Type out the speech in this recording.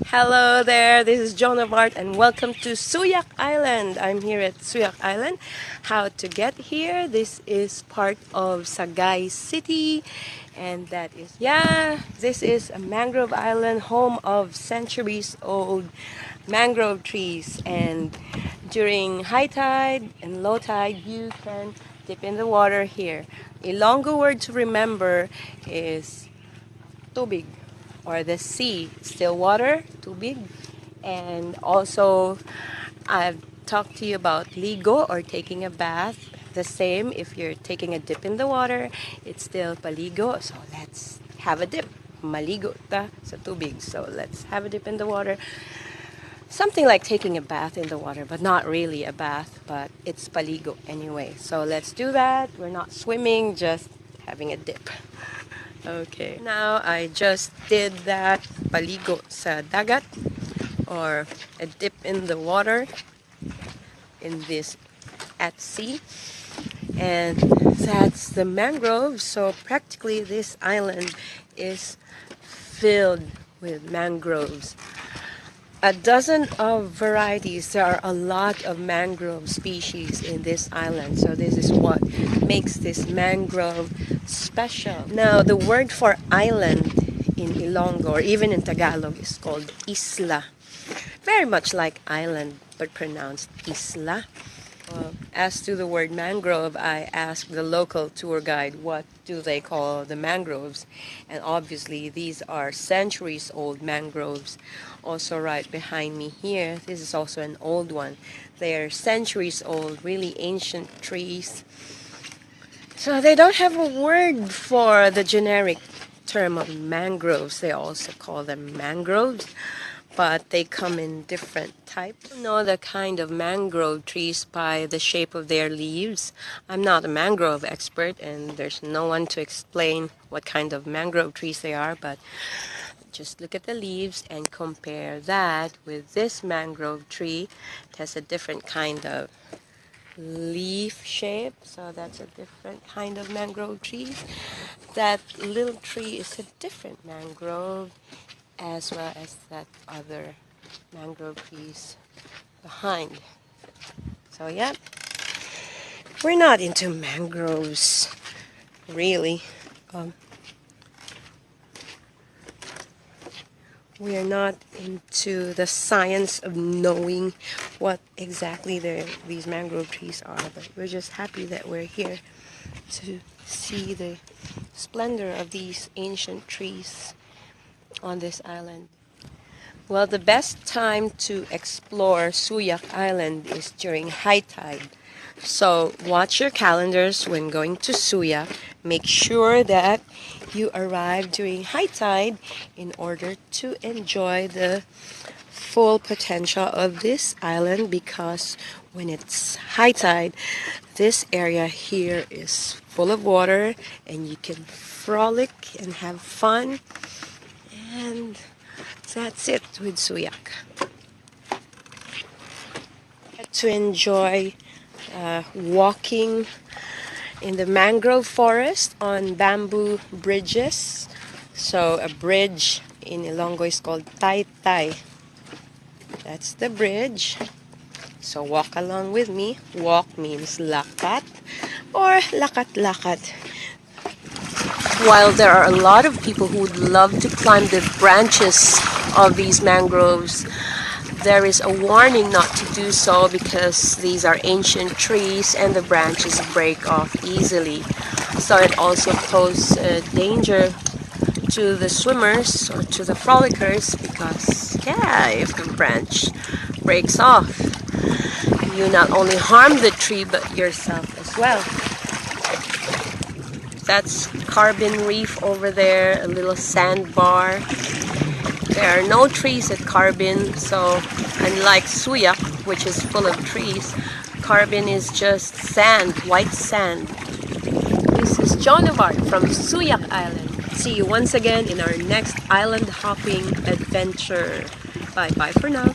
Hello there, this is Joan of Art and welcome to Suyac Island. I'm here at Suyac Island. How to get here? This is part of Sagay City, and this is a mangrove island, home of centuries old mangrove trees. And during high tide and low tide, you can dip in the water here. A longer word to remember is tubig, or the sea, still water, tubig. And also, I've talked to you about ligo, or taking a bath. The same, if you're taking a dip in the water, it's still paligo. So let's have a dip. Maligo ta sa tubig. So let's have a dip in the water. Something like taking a bath in the water, but not really a bath, but it's paligo anyway. So let's do that. We're not swimming, just having a dip. Okay, now I just did that paligo sa dagat, or a dip in the water in this at sea, and that's the mangroves. So practically this island is filled with mangroves. A dozen of varieties. There are a lot of mangrove species in this island, so this is what makes this mangrove special. Now, the word for island in Ilonggo, or even in Tagalog, is called isla. Very much like island, but pronounced isla. As to the word mangrove, I asked the local tour guide what do they call the mangroves, and obviously these are centuries old mangroves. Also right behind me here, this is also an old one. They are centuries old, really ancient trees. So they don't have a word for the generic term of mangroves. They also call them mangroves, but they come in different types. You know the kind of mangrove trees by the shape of their leaves. I'm not a mangrove expert, and there's no one to explain what kind of mangrove trees they are, but just look at the leaves and compare that with this mangrove tree. It has a different kind of leaf shape, so that's a different kind of mangrove tree. That little tree is a different mangrove, as well as that other mangrove trees behind. So yeah, we're not into mangroves really. We are not into the science of knowing what exactly these mangrove trees are, but we're just happy that we're here to see the splendor of these ancient trees on this island. Well, the best time to explore Suyac Island is during high tide. So watch your calendars when going to Suyac. Make sure that you arrive during high tide in order to enjoy the full potential of this island, because when it's high tide, this area here is full of water and you can frolic and have fun. And that's it with Suyac. To enjoy walking in the mangrove forest on bamboo bridges. So a bridge in Ilonggo is called Tai Tai. That's the bridge. So walk along with me. Walk means lakat or lakat-lakat. While there are a lot of people who would love to climb the branches of these mangroves, there is a warning not to do so, because these are ancient trees and the branches break off easily. So it also poses a danger to the swimmers or to the frolickers, because if the branch breaks off, you not only harm the tree but yourself as well. That's Carbon Reef over there, a little sandbar. There are no trees at Carbon, so unlike Suyac, which is full of trees, Carbon is just sand, white sand. This is Joan of Art from Suyac Island. See you once again in our next island hopping adventure. Bye bye for now.